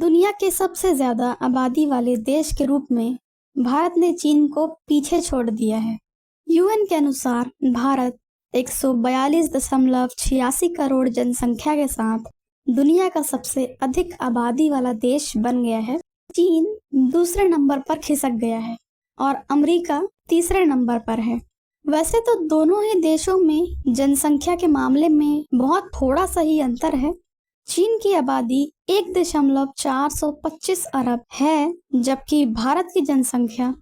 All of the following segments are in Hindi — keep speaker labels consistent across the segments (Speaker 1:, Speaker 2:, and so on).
Speaker 1: दुनिया के सबसे ज्यादा आबादी वाले देश के रूप में भारत ने चीन को पीछे छोड़ दिया है। यूएन के अनुसार भारत 142.86 करोड़ जनसंख्या के साथ दुनिया का सबसे अधिक आबादी वाला देश बन गया है। चीन दूसरे नंबर पर खिसक गया है और अमेरिका तीसरे नंबर पर है। वैसे तो दोनों ही देशों में जनसंख्या के मामले में बहुत थोड़ा सा ही अंतर है। चीन की आबादी 1.425 अरब है, जबकि भारत की जनसंख्या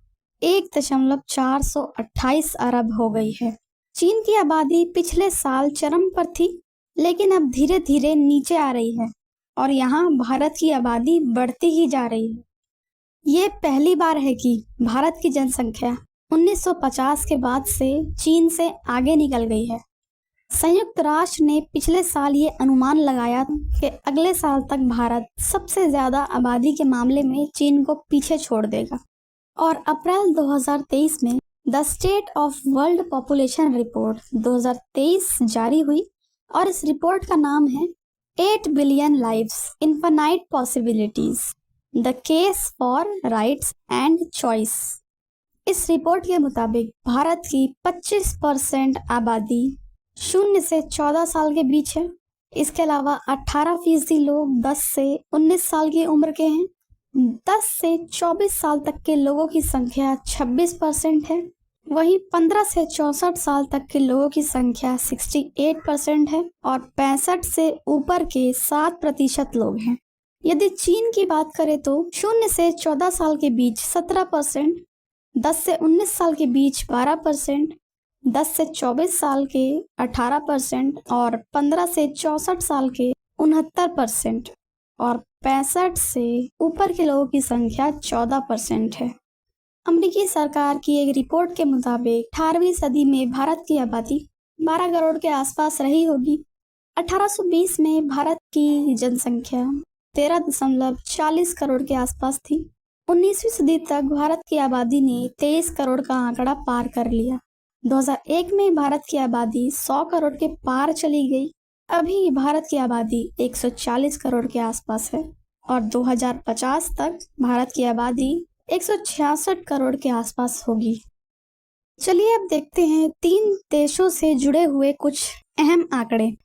Speaker 1: 1.428 अरब हो गई है। चीन की आबादी पिछले साल चरम पर थी, लेकिन अब धीरे धीरे नीचे आ रही है और यहाँ भारत की आबादी बढ़ती ही जा रही है। ये पहली बार है कि भारत की जनसंख्या 1950 के बाद से चीन से आगे निकल गई है। संयुक्त राष्ट्र ने पिछले साल ये अनुमान लगाया कि अगले साल तक भारत सबसे ज्यादा आबादी के मामले में चीन को पीछे छोड़ देगा। और अप्रैल 2023 में the state of world population report 2023 जारी हुई और इस रिपोर्ट का नाम है 8 billion lives, infinite possibilities, the case for rights and choice. इस रिपोर्ट के मुताबिक भारत की 25% आबादी 0 से 14 साल के बीच है। इसके अलावा 18% लोग 10 से 19 साल की उम्र के हैं। 10 से 24 साल तक के लोगों की संख्या 26% है। वहीं 15 से 64 साल तक के लोगों की संख्या 68% है और 65 से ऊपर के 7% लोग हैं। यदि चीन की बात करें तो 0 से 14 साल के बीच 17%, 10 से 19 साल के बीच 12%, 10 से 24 साल के 18% और 15 से 64 साल के 69% और 65 से ऊपर के लोगों की संख्या 14% है। अमेरिकी सरकार की एक रिपोर्ट के मुताबिक 18वीं सदी में भारत की आबादी 12 करोड़ के आसपास रही होगी। 1820 में भारत की जनसंख्या 13.40 करोड़ के आसपास थी। 19वीं सदी तक भारत की आबादी ने 23 करोड़ का आंकड़ा पार कर लिया। 2001 में भारत की आबादी 100 करोड़ के पार चली गई। अभी भारत की आबादी 140 करोड़ के आसपास है और 2050 तक भारत की आबादी 166 करोड़ के आसपास होगी। चलिए अब देखते हैं 3 देशों से जुड़े हुए कुछ अहम आंकड़े।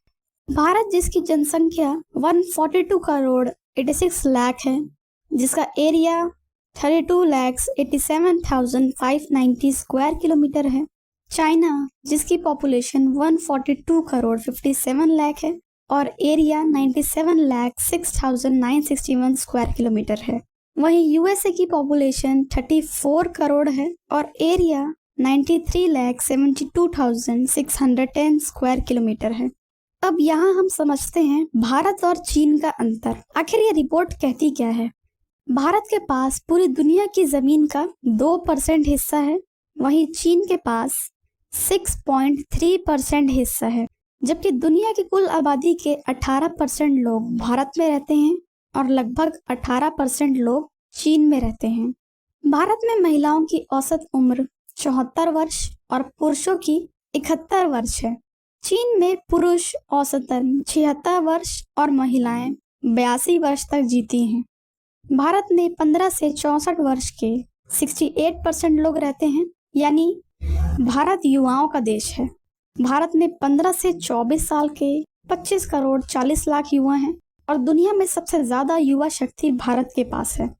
Speaker 1: भारत, जिसकी जनसंख्या 142 करोड़ 86 लाख है, जिसका एरिया 32,87,590 स्क्वायर किलोमीटर है। चाइना, जिसकी पॉपुलेशन 142 करोड़ 57 लाख है और एरिया 97,06,961 स्क्वायर किलोमीटर है। वहीं यूएसए की पॉपुलेशन 34 करोड़ है और एरिया 93,72,610 स्क्वायर किलोमीटर है। अब यहाँ हम समझते हैं भारत और चीन का अंतर। आखिर ये रिपोर्ट कहती क्या है? भारत के पास पूरी दुनिया की जमीन का 2% हिस्सा है, वहीं चीन के पास 6.3% हिस्सा है। जबकि दुनिया की कुल आबादी के 18% लोग भारत में रहते हैं और लगभग 18% लोग चीन में रहते हैं। भारत में महिलाओं की औसत उम्र 74 वर्ष और पुरुषों की 71 वर्ष है। चीन में पुरुष औसतन 76 वर्ष और महिलाएं 82 वर्ष तक जीती हैं। भारत में 15 से 64 वर्ष के 68% लोग रहते हैं, यानी भारत युवाओं का देश है। भारत में 15 से 24 साल के 25 करोड़ 40 लाख युवा हैं और दुनिया में सबसे ज्यादा युवा शक्ति भारत के पास है।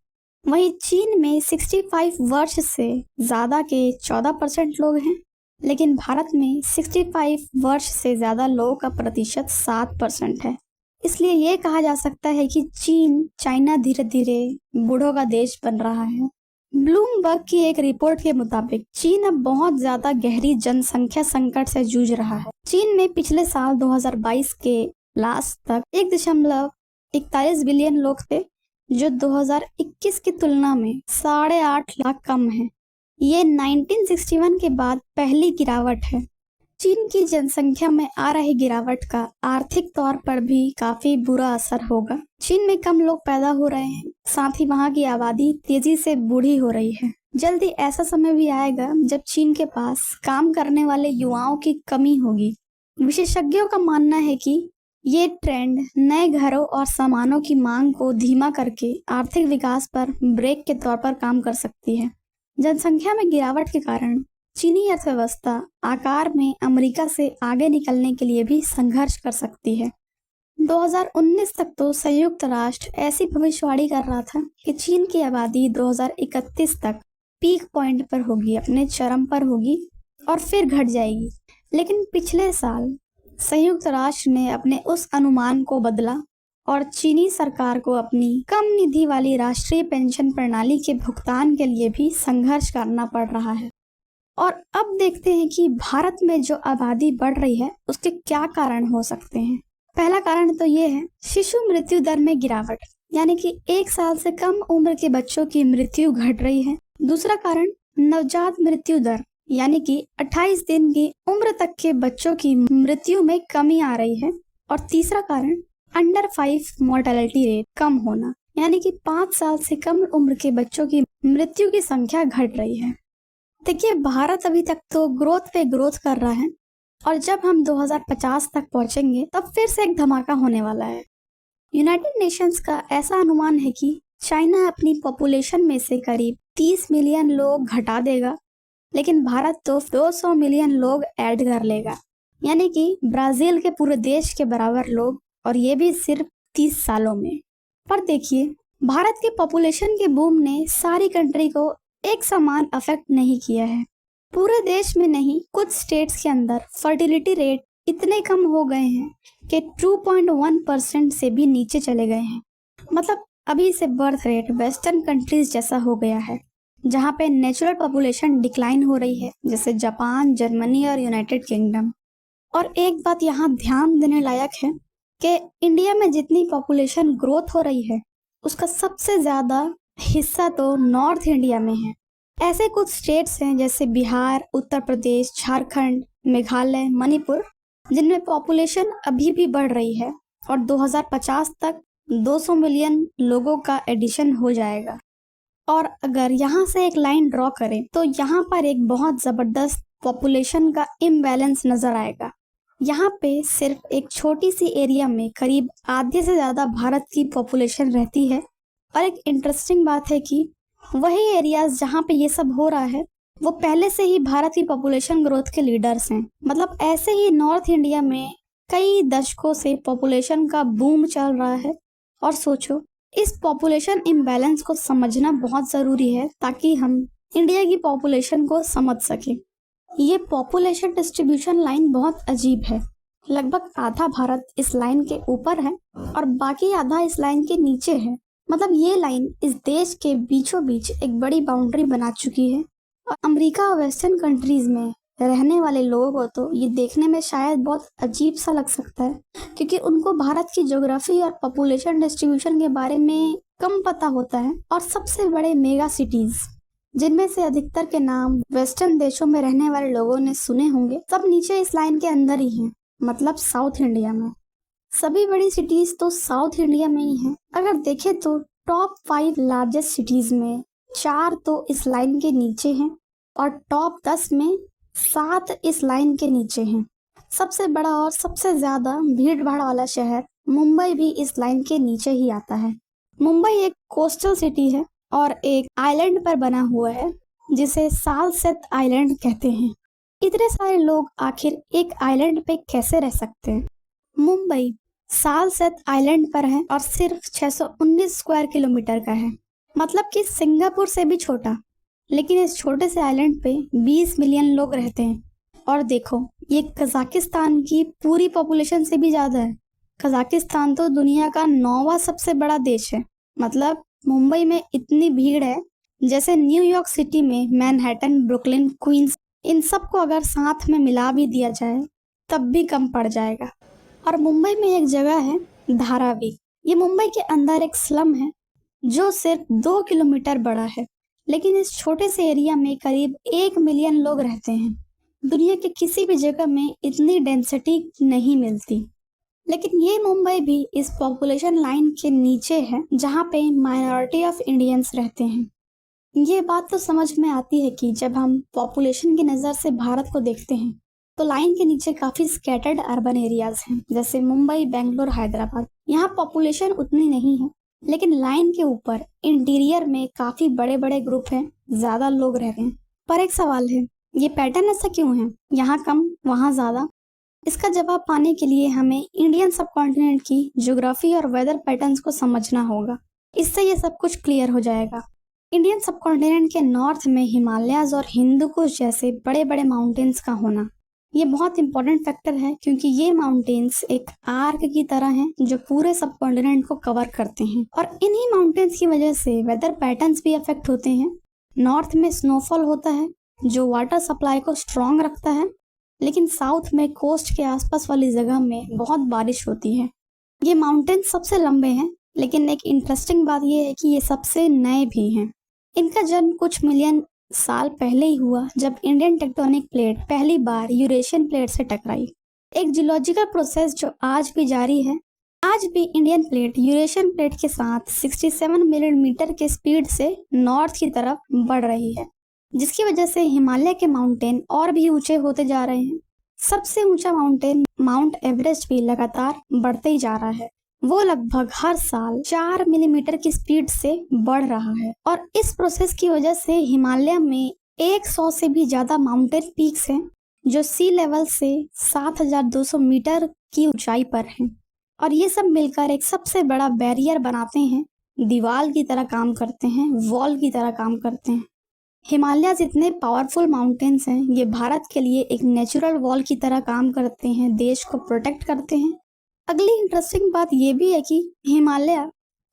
Speaker 1: वहीं चीन में 65 वर्ष से ज्यादा के 14% लोग हैं, लेकिन भारत में 65 वर्ष से ज्यादा लोगों का प्रतिशत 7% है। इसलिए ये कहा जा सकता है कि चाइना धीरे धीरे बूढ़ों का देश बन रहा है। ब्लूमबर्ग की एक रिपोर्ट के मुताबिक चीन अब बहुत ज्यादा गहरी जनसंख्या संकट से जूझ रहा है। चीन में पिछले साल 2022 के लास्ट तक 1.41 बिलियन लोग थे, जो 2021 की तुलना में 8.5 लाख कम है। ये 1961 के बाद पहली गिरावट है। चीन की जनसंख्या में आ रही गिरावट का आर्थिक तौर पर भी काफी बुरा असर होगा। चीन में कम लोग पैदा हो रहे हैं, साथ ही वहाँ की आबादी तेजी से बूढ़ी हो रही है। जल्दी ऐसा समय भी आएगा जब चीन के पास काम करने वाले युवाओं की कमी होगी। विशेषज्ञों का मानना है कि ये ट्रेंड नए घरों और सामानों की मांग को धीमा करके आर्थिक विकास पर ब्रेक के तौर पर काम कर सकती है। जनसंख्या में गिरावट के कारण चीनी अर्थव्यवस्था आकार में अमेरिका से आगे निकलने के लिए भी संघर्ष कर सकती है। 2019 तक तो संयुक्त राष्ट्र ऐसी भविष्यवाणी कर रहा था कि चीन की आबादी 2031 तक पीक पॉइंट पर होगी, अपने चरम पर होगी और फिर घट जाएगी। लेकिन पिछले साल संयुक्त राष्ट्र ने अपने उस अनुमान को बदला और चीनी सरकार को अपनी कम निधि वाली राष्ट्रीय पेंशन प्रणाली के भुगतान के लिए भी संघर्ष करना पड़ रहा है। और अब देखते हैं कि भारत में जो आबादी बढ़ रही है उसके क्या कारण हो सकते हैं। पहला कारण तो ये है शिशु मृत्यु दर में गिरावट, यानी कि 1 साल से कम उम्र के बच्चों की मृत्यु घट रही है। दूसरा कारण नवजात मृत्यु दर, यानी कि 28 दिन की उम्र तक के बच्चों की मृत्यु में कमी आ रही है। और तीसरा कारण अंडर 5 मोर्टेलिटी रेट कम होना, यानी कि 5 साल से कम उम्र के बच्चों की मृत्यु की संख्या घट रही है। देखिए, भारत अभी तक तो ग्रोथ पे ग्रोथ कर रहा है और जब हम 2050 तक पहुंचेंगे तब फिर से एक धमाका होने वाला है। यूनाइटेड नेशंस का ऐसा अनुमान है कि चाइना अपनी पॉपुलेशन में से करीब 30 मिलियन लोग घटा देगा, लेकिन भारत तो 200 मिलियन लोग ऐड कर लेगा, यानी कि ब्राजील के पूरे देश के बराबर लोग, और ये भी सिर्फ 30 सालों में। पर देखिए, भारत के पॉपुलेशन के बूम ने सारी कंट्री को एक समान अफेक्ट नहीं किया है। पूरे देश में नहीं, कुछ स्टेट्स के अंदर फर्टिलिटी रेट इतने कम हो गए हैं कि 2.1% से भी नीचे चले गए हैं। मतलब अभी से बर्थ रेट वेस्टर्न कंट्रीज जैसा हो गया है, जहाँ पे नेचुरल पॉपुलेशन डिक्लाइन हो रही है, जैसे जापान, जर्मनी और यूनाइटेड किंगडम। और एक बात यहाँ ध्यान देने लायक है कि इंडिया में जितनी पॉपुलेशन ग्रोथ हो रही है उसका सबसे ज़्यादा हिस्सा तो नॉर्थ इंडिया में है। ऐसे कुछ स्टेट्स हैं जैसे बिहार, उत्तर प्रदेश, झारखंड, मेघालय, मणिपुर, जिनमें पॉपुलेशन अभी भी बढ़ रही है और 2050 तक 200 मिलियन लोगों का एडिशन हो जाएगा। और अगर यहाँ से एक लाइन ड्रॉ करें तो यहाँ पर एक बहुत ज़बरदस्त पॉपुलेशन का इम्बैलेंस नज़र आएगा। यहाँ पे सिर्फ एक छोटी सी एरिया में करीब आधे से ज़्यादा भारत की पॉपुलेशन रहती है। और एक इंटरेस्टिंग बात है कि वही एरियाज जहाँ पे ये सब हो रहा है वो पहले से ही भारत की पॉपुलेशन ग्रोथ के लीडर्स हैं। मतलब ऐसे ही नॉर्थ इंडिया में कई दशकों से पॉपुलेशन का बूम चल रहा है। और सोचो, इस पॉपुलेशन इम्बैलेंस को समझना बहुत ज़रूरी है ताकि हम इंडिया की पॉपुलेशन को समझ सकें। ये पॉपुलेशन डिस्ट्रीब्यूशन लाइन बहुत अजीब है। लगभग आधा भारत इस लाइन के ऊपर है और बाकी आधा इस लाइन के नीचे है। मतलब ये लाइन इस देश के बीचों बीच एक बड़ी बाउंड्री बना चुकी है। और अमेरिका और वेस्टर्न कंट्रीज में रहने वाले लोगों को तो ये देखने में शायद बहुत अजीब सा लग सकता है, क्योंकि उनको भारत की ज्योग्राफी और पॉपुलेशन डिस्ट्रीब्यूशन के बारे में कम पता होता है। और सबसे बड़े मेगा सिटीज, जिनमें से अधिकतर के नाम वेस्टर्न देशों में रहने वाले लोगों ने सुने होंगे, सब नीचे इस लाइन के अंदर ही हैं, मतलब साउथ इंडिया में। सभी बड़ी सिटीज तो साउथ इंडिया में ही हैं। अगर देखें तो टॉप 5 लार्जेस्ट सिटीज में 4 तो इस लाइन के नीचे हैं और टॉप 10 में 7 इस लाइन के नीचे हैं। सबसे बड़ा और सबसे ज्यादा भीड़ भाड़ वाला शहर मुंबई भी इस लाइन के नीचे ही आता है। मुंबई एक कोस्टल सिटी है और एक आइलैंड पर बना हुआ है जिसे सालसेत आइलैंड कहते हैं। इतने सारे लोग आखिर एक आइलैंड पे कैसे रह सकते हैं? मुंबई सालसेत आइलैंड पर है और सिर्फ 619 स्क्वायर किलोमीटर का है, मतलब कि सिंगापुर से भी छोटा। लेकिन इस छोटे से आइलैंड पे 20 मिलियन लोग रहते हैं। और देखो, ये कजाकिस्तान की पूरी पॉपुलेशन से भी ज़्यादा है। कजाकिस्तान तो दुनिया का 9वां सबसे बड़ा देश है। मतलब मुंबई में इतनी भीड़ है जैसे न्यूयॉर्क सिटी में मैनहट्टन, ब्रुकलिन, क्वींस, इन सब को अगर साथ में मिला भी दिया जाए तब भी कम पड़ जाएगा। और मुंबई में एक जगह है धारावी। ये मुंबई के अंदर एक स्लम है जो सिर्फ 2 किलोमीटर बड़ा है, लेकिन इस छोटे से एरिया में करीब 1 मिलियन लोग रहते हैं। दुनिया के किसी भी जगह में इतनी डेंसिटी नहीं मिलती। लेकिन ये मुंबई भी इस पॉपुलेशन लाइन के नीचे है जहाँ पे माइनॉरिटी ऑफ इंडियंस रहते हैं। ये बात तो समझ में आती है कि जब हम पॉपुलेशन की नज़र से भारत को देखते हैं तो लाइन के नीचे काफी स्कैटर्ड अर्बन एरियाज हैं, जैसे मुंबई, बेंगलोर, हैदराबाद। यहाँ पॉपुलेशन उतनी नहीं है, लेकिन लाइन के ऊपर इंटीरियर में काफी बड़े बड़े ग्रुप हैं, ज्यादा लोग रहते हैं। पर एक सवाल है, ये पैटर्न ऐसा क्यों है, यहाँ कम वहाँ ज्यादा? इसका जवाब पाने के लिए हमें इंडियन सबकॉन्टिनेंट की ज्योग्राफी और वेदर पैटर्न्स को समझना होगा। इससे ये सब कुछ क्लियर हो जाएगा। इंडियन सबकॉन्टिनेंट के नॉर्थ में हिमालयाज और हिंदू कुश जैसे बड़े बड़े माउंटेन्स का होना, ये बहुत इंपॉर्टेंट फैक्टर है, क्योंकि ये माउंटेन्स एक आर्क की तरह हैं जो पूरे सबकॉन्टिनेंट को कवर करते हैं। और इन्हीं माउंटेन्स की वजह से वेदर पैटर्न्स भी अफेक्ट होते हैं। नॉर्थ में स्नोफॉल होता है जो वाटर सप्लाई को स्ट्रॉन्ग रखता है, लेकिन साउथ में कोस्ट के आसपास वाली जगह में बहुत बारिश होती है। ये माउंटेन्स सबसे लंबे हैं, लेकिन एक इंटरेस्टिंग बात यह है कि ये सबसे नए भी हैं। इनका जन्म कुछ मिलियन साल पहले ही हुआ, जब इंडियन टेक्टोनिक प्लेट पहली बार यूरेशियन प्लेट से टकराई। एक जियोलॉजिकल प्रोसेस जो आज भी जारी है। आज भी इंडियन प्लेट यूरेशियन प्लेट के साथ 67 मिलियन मीटर के स्पीड से नॉर्थ की तरफ बढ़ रही है, जिसकी वजह से हिमालय के माउंटेन और भी ऊंचे होते जा रहे हैं। सबसे ऊंचा माउंटेन माउंट एवरेस्ट भी लगातार बढ़ते ही जा रहा है। वो लगभग हर साल 4 मिलीमीटर की स्पीड से बढ़ रहा है, और इस प्रोसेस की वजह से हिमालय में 100 से भी ज्यादा माउंटेन पीक्स हैं जो सी लेवल से 7,200 मीटर की ऊंचाई पर हैं, और ये सब मिलकर एक सबसे बड़ा बैरियर बनाते हैं, दीवार की तरह काम करते हैं, वॉल की तरह काम करते हैं। हिमालय जितने पावरफुल माउंटेन्स हैं, ये भारत के लिए एक नेचुरल वॉल की तरह काम करते हैं, देश को प्रोटेक्ट करते हैं। अगली इंटरेस्टिंग बात ये भी है कि हिमालय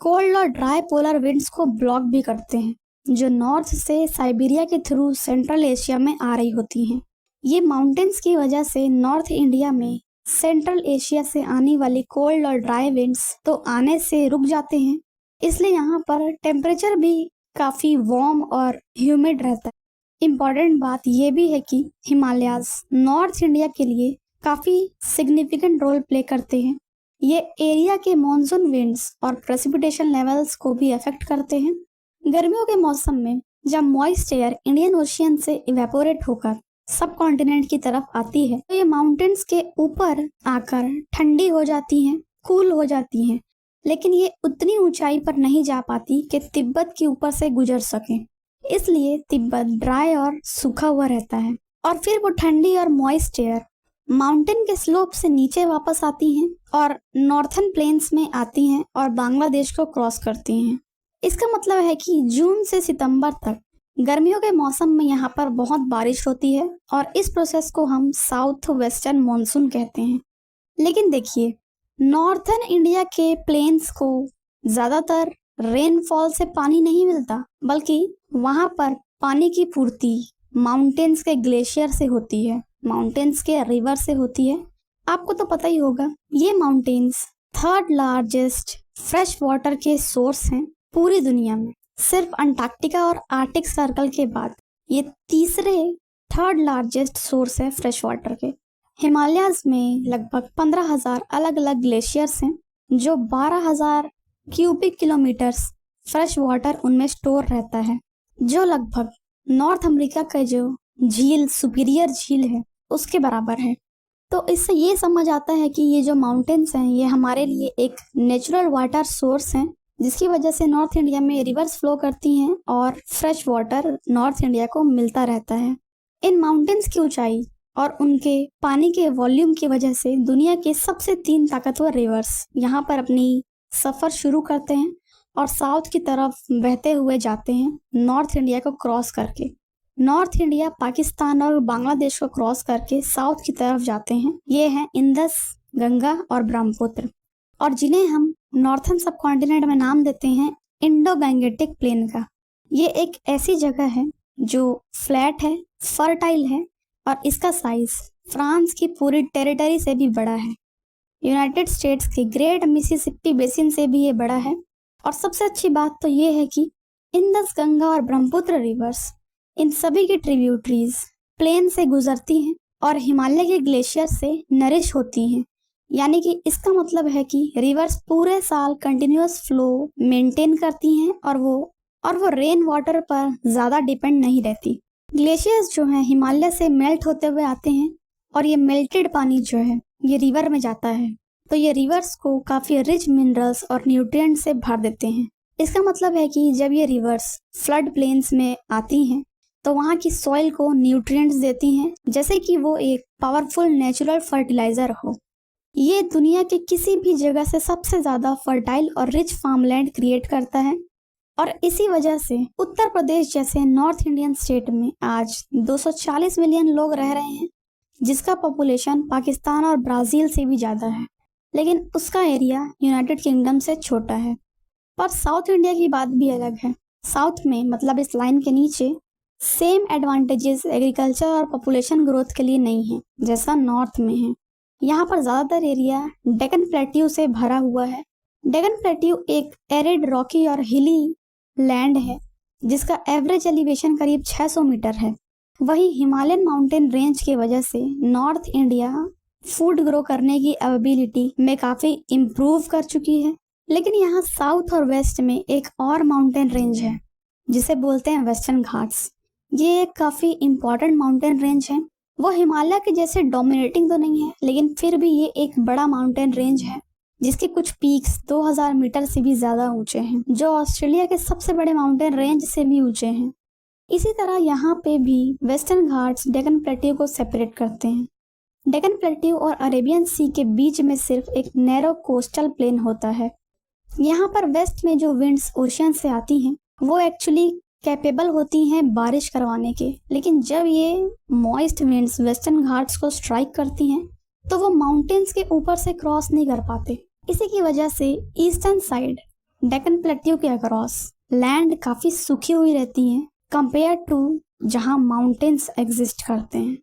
Speaker 1: कोल्ड और ड्राई पोलर विंड्स को ब्लॉक भी करते हैं, जो नॉर्थ से साइबेरिया के थ्रू सेंट्रल एशिया में आ रही होती हैं। ये माउंटेन्स की वजह से नॉर्थ इंडिया में सेंट्रल एशिया से आने वाली कोल्ड और ड्राई विंड्स तो आने से रुक जाते हैं, इसलिए यहाँ पर टेम्परेचर भी काफी वार्म और ह्यूमिड रहता है। इम्पॉर्टेंट बात यह भी है कि हिमालयाज नॉर्थ इंडिया के लिए काफी सिग्निफिकेंट रोल प्ले करते हैं। ये एरिया के मॉनसून विंड्स और प्रेसिपिटेशन लेवल्स को भी अफेक्ट करते हैं। गर्मियों के मौसम में जब मॉइस्ट एयर इंडियन ओशियन से इवेपोरेट होकर सब कॉन्टिनेंट की तरफ आती है, तो ये माउंटेन्स के ऊपर आकर ठंडी हो जाती हैं, कूल हो जाती हैं, लेकिन ये उतनी ऊंचाई पर नहीं जा पाती कि तिब्बत के ऊपर से गुजर सके। इसलिए तिब्बत ड्राई और सूखा हुआ रहता है, और फिर वो ठंडी और मॉइस्ट एयर माउंटेन के स्लोप से नीचे वापस आती हैं और नॉर्थन प्लेन्स में आती हैं और बांग्लादेश को क्रॉस करती हैं। इसका मतलब है कि जून से सितंबर तक गर्मियों के मौसम में यहाँ पर बहुत बारिश होती है, और इस प्रोसेस को हम साउथ वेस्टर्न मॉनसून कहते हैं। लेकिन देखिए, नॉर्थन इंडिया के प्लेन्स को ज़्यादातर रेनफॉल से पानी नहीं मिलता, बल्कि वहाँ पर पानी की पूर्ति माउंटेन्स के ग्लेशियर से होती है, माउंटेन्स के रिवर से होती है। आपको तो पता ही होगा, ये mountains third largest fresh water के सोर्स हैं पूरी दुनिया में। सिर्फ अंटार्कटिका और आर्टिक सर्कल के बाद ये तीसरे थर्ड लार्जेस्ट सोर्स है फ्रेश वाटर के। हिमालयाज में लगभग 15,000 अलग अलग ग्लेशियर्स हैं, जो 12,000 क्यूबिक किलोमीटर्स फ्रेश वाटर उनमें स्टोर रहता है, जो लगभग नॉर्थ अमेरिका का जो झील सुपीरियर झील है उसके बराबर है। तो इससे ये समझ आता है कि ये जो माउंटेन्स हैं, ये हमारे लिए एक नेचुरल वाटर सोर्स हैं, जिसकी वजह से नॉर्थ इंडिया में रिवर्स फ्लो करती हैं और फ्रेश वाटर नॉर्थ इंडिया को मिलता रहता है। इन माउंटेन्स की ऊंचाई और उनके पानी के वॉल्यूम की वजह से दुनिया के सबसे 3 ताकतवर रिवर्स यहाँ पर अपनी सफ़र शुरू करते हैं और साउथ की तरफ बहते हुए जाते हैं, नॉर्थ इंडिया को क्रॉस करके। नॉर्थ इंडिया पाकिस्तान और बांग्लादेश को क्रॉस करके साउथ की तरफ जाते हैं। ये हैं इंदस, गंगा और ब्रह्मपुत्र, और जिन्हें हम नॉर्थन सब कॉन्टिनेंट में नाम देते हैं इंडो गैंगेटिक प्लेन का। ये एक ऐसी जगह है जो फ्लैट है, फर्टाइल है, और इसका साइज फ्रांस की पूरी टेरिटरी से भी बड़ा है। यूनाइटेड स्टेट्स के ग्रेट मिसिसिपी बेसिन से भी ये बड़ा है। और सबसे अच्छी बात तो ये है कि इंदस, गंगा और ब्रह्मपुत्र रिवर्स, इन सभी की ट्रिब्यूटरीज प्लेन से गुजरती हैं और हिमालय के ग्लेशियर से नरिश होती हैं। यानी कि इसका मतलब है कि रिवर्स पूरे साल कंटिन्यूअस फ्लो मेंटेन करती हैं, और वो रेन वाटर पर ज़्यादा डिपेंड नहीं रहती। ग्लेशियर्स जो हैं हिमालय से मेल्ट होते हुए आते हैं और ये मेल्टेड पानी जो है ये रिवर में जाता है, तो ये रिवर्स को काफ़ी रिच मिनरल्स और न्यूट्रिएंट से भर देते हैं। इसका मतलब है कि जब ये रिवर्स फ्लड प्लेन्स में आती हैं तो वहाँ की सॉइल को न्यूट्रिएंट्स देती हैं, जैसे कि वो एक पावरफुल नेचुरल फर्टिलाइजर हो। ये दुनिया के किसी भी जगह से सबसे ज़्यादा फर्टाइल और रिच फार्मलैंड क्रिएट करता है। और इसी वजह से उत्तर प्रदेश जैसे नॉर्थ इंडियन स्टेट में आज 240 मिलियन लोग रह रहे हैं, जिसका पॉपुलेशन पाकिस्तान और ब्राज़ील से भी ज़्यादा है, लेकिन उसका एरिया यूनाइटेड किंगडम से छोटा है। पर साउथ इंडिया की बात भी अलग है। साउथ में, मतलब इस लाइन के नीचे, सेम एडवांटेजेस एग्रीकल्चर और पॉपुलेशन ग्रोथ के लिए नहीं है जैसा नॉर्थ में है। यहाँ पर ज़्यादातर एरिया डेक्कन प्लेट्यू से भरा हुआ है। डेक्कन प्लेट्यू एक एरिड, रॉकी और हिली लैंड है जिसका एवरेज एलिवेशन करीब 600 मीटर है। वही हिमालयन माउंटेन रेंज की वजह से नॉर्थ इंडिया फूड ग्रो करने की एबिलिटी में काफ़ी इम्प्रूव कर चुकी है। लेकिन यहाँ साउथ और वेस्ट में एक और माउंटेन रेंज है जिसे बोलते हैं वेस्टर्न घाट्स। ये एक काफ़ी इम्पॉर्टेंट माउंटेन रेंज है। वो हिमालय के जैसे डोमिनेटिंग तो नहीं है, लेकिन फिर भी ये एक बड़ा माउंटेन रेंज है जिसके कुछ पीक्स 2000 मीटर से भी ज़्यादा ऊंचे हैं, जो ऑस्ट्रेलिया के सबसे बड़े माउंटेन रेंज से भी ऊंचे हैं। इसी तरह यहाँ पे भी वेस्टर्न घाट्स डेक्कन प्लेट्यू को सेपरेट करते हैं। डेक्कन प्लेट्यू और अरेबियन सी के बीच में सिर्फ एक नैरो कोस्टल प्लेन होता है। यहाँ पर वेस्ट में जो विंड्स ओशियन से आती हैं वो एक्चुअली कैपेबल होती हैं बारिश करवाने के, लेकिन जब ये मॉइस्ट विंड्स वेस्टर्न घाट्स को स्ट्राइक करती हैं तो वो माउंटेन्स के ऊपर से क्रॉस नहीं कर पाते। इसी की वजह से ईस्टर्न साइड डेक्कन प्लेट्यू के अक्रॉस लैंड काफ़ी सूखी हुई रहती है कंपेयर टू जहाँ माउंटेन्स एग्जिस्ट करते हैं।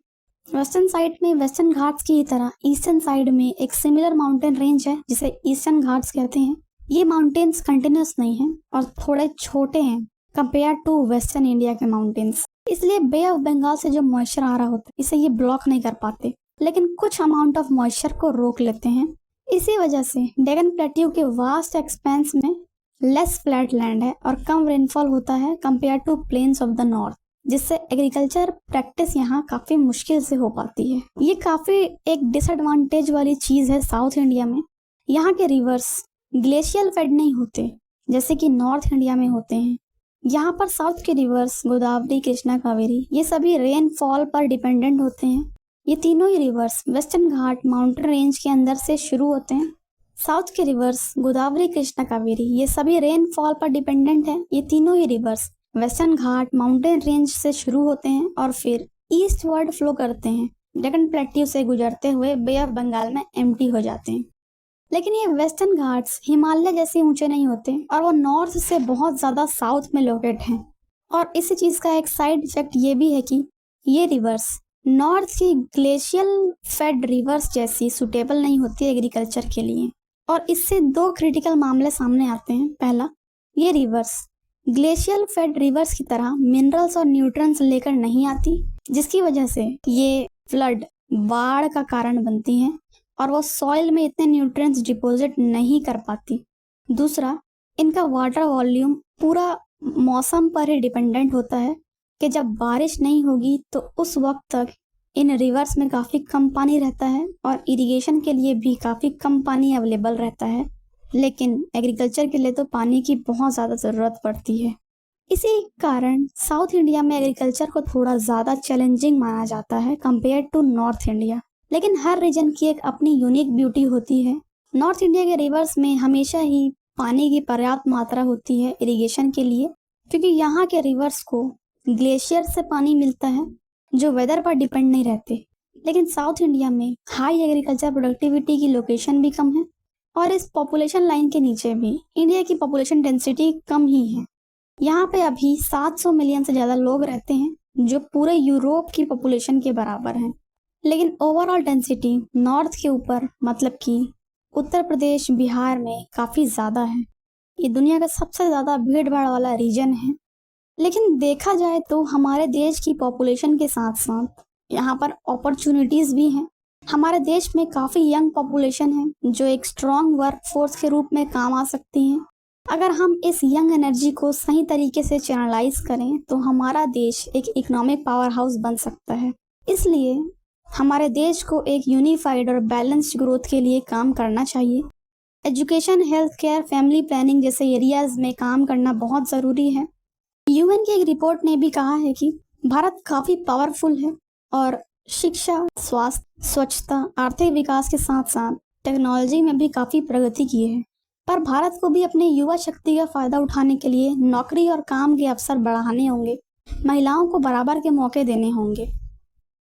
Speaker 1: वेस्टर्न साइड में वेस्टर्न घाट्स की तरह ईस्टर्न साइड में एक सिमिलर माउंटेन रेंज है जिसे ईस्टर्न घाट्स कहते हैं। ये माउंटेन्स कंटिन्यूस नहीं हैं और थोड़े छोटे हैं कंपेयर टू वेस्टर्न इंडिया के माउंटेन्स, इसलिए बे ऑफ बंगाल से जो मॉइस्चर आ रहा होता है इसे ये ब्लॉक नहीं कर पाते, लेकिन कुछ अमाउंट ऑफ मॉइस्चर को रोक लेते हैं। इसी वजह से डेक्कन प्लेट्यू के वास्ट एक्सपेंस में लेस फ्लैट लैंड है और कम रेनफॉल होता है compare to plains of the north, जिससे एग्रीकल्चर प्रैक्टिस यहाँ काफ़ी मुश्किल से हो पाती है। ये काफ़ी एक डिसएडवांटेज वाली चीज़ है साउथ इंडिया में। यहाँ के रिवर्स ग्लेशियल फेड नहीं होते जैसे कि नॉर्थ इंडिया में होते हैं। यहाँ पर साउथ के रिवर्स गोदावरी, कृष्णा, कावेरी ये सभी रेनफॉल पर डिपेंडेंट होते हैं। ये तीनों ही रिवर्स वेस्टर्न घाट माउंटेन रेंज के अंदर से शुरू होते हैं। साउथ के रिवर्स गोदावरी, कृष्णा, कावेरी ये सभी रेनफॉल पर डिपेंडेंट हैं। ये तीनों ही रिवर्स वेस्टर्न घाट माउंटेन रेंज से शुरू होते हैं और फिर ईस्टवर्ड फ्लो करते हैं, डेक्कन प्लेट्यू से गुजरते हुए बे ऑफ बंगाल में एम्प्टी हो जाते हैं। लेकिन ये वेस्टर्न घाट्स हिमालय जैसे ऊंचे नहीं होते और वो नॉर्थ से बहुत ज़्यादा साउथ में लोकेट हैं। और इसी चीज़ का एक साइड इफेक्ट ये भी है कि ये रिवर्स नॉर्थ की ग्लेशियल फेड रिवर्स जैसी सुटेबल नहीं होती एग्रीकल्चर के लिए। और इससे दो क्रिटिकल मामले सामने आते हैं। पहला, ये रिवर्स ग्लेशियल फेड रिवर्स की तरह मिनरल्स और न्यूट्रिएंट्स लेकर नहीं आती, जिसकी वजह से ये फ्लड बाढ़ का कारण बनती हैं और वो सॉइल में इतने न्यूट्रिएंट्स डिपॉजिट नहीं कर पाती। दूसरा, इनका वाटर वॉल्यूम पूरा मौसम पर ही डिपेंडेंट होता है कि जब बारिश नहीं होगी तो उस वक्त तक इन रिवर्स में काफ़ी कम पानी रहता है और इरिगेशन के लिए भी काफ़ी कम पानी अवेलेबल रहता है। लेकिन एग्रीकल्चर के लिए तो पानी की बहुत ज़्यादा ज़रूरत पड़ती है। इसी कारण साउथ इंडिया में एग्रीकल्चर को थोड़ा ज़्यादा चैलेंजिंग माना जाता है कंपेयर टू नॉर्थ इंडिया। लेकिन हर रीजन की एक अपनी यूनिक ब्यूटी होती है। नॉर्थ इंडिया के रिवर्स में हमेशा ही पानी की पर्याप्त मात्रा होती है इरिगेशन के लिए, क्योंकि यहाँ के रिवर्स को ग्लेशियर से पानी मिलता है जो वेदर पर डिपेंड नहीं रहते। लेकिन साउथ इंडिया में हाई एग्रीकल्चर प्रोडक्टिविटी की लोकेशन भी कम है और इस पॉपुलेशन लाइन के नीचे भी इंडिया की पॉपुलेशन डेंसिटी कम ही है। यहाँ पे अभी 700 मिलियन से ज़्यादा लोग रहते हैं जो पूरे यूरोप की पॉपुलेशन के बराबर हैं। लेकिन ओवरऑल डेंसिटी नॉर्थ के ऊपर, मतलब कि उत्तर प्रदेश, बिहार में काफ़ी ज़्यादा है। ये दुनिया का सबसे ज़्यादा भीड़ भाड़ वाला रीजन है। लेकिन देखा जाए तो हमारे देश की पॉपुलेशन के साथ साथ यहाँ पर अपॉर्चुनिटीज़ भी हैं। हमारे देश में काफ़ी यंग पॉपुलेशन है जो एक स्ट्रॉन्ग वर्क फोर्स के रूप में काम आ सकती हैं। अगर हम इस यंग एनर्जी को सही तरीके से चैनलाइज करें तो हमारा देश एक इकोनॉमिक पावर हाउस बन सकता है। इसलिए हमारे देश को एक यूनिफाइड और बैलेंस्ड ग्रोथ के लिए काम करना चाहिए। Education, health care, family planning जैसे एरियाज में काम करना बहुत ज़रूरी है। यूएन की एक रिपोर्ट ने भी कहा है कि भारत काफ़ी पावरफुल है और शिक्षा, स्वास्थ्य, स्वच्छता, आर्थिक विकास के साथ साथ टेक्नोलॉजी में भी काफ़ी प्रगति की है। पर भारत को भी अपने युवा शक्ति का फ़ायदा उठाने के लिए नौकरी और काम के अवसर बढ़ाने होंगे, महिलाओं को बराबर के मौके देने होंगे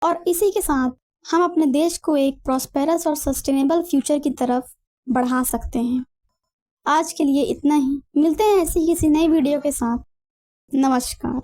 Speaker 1: और इसी के साथ हम अपने देश को एक प्रॉस्पेरस और सस्टेनेबल फ्यूचर की तरफ बढ़ा सकते हैं। आज के लिए इतना ही। मिलते हैं ऐसी किसी नई वीडियो के साथ। नमस्कार।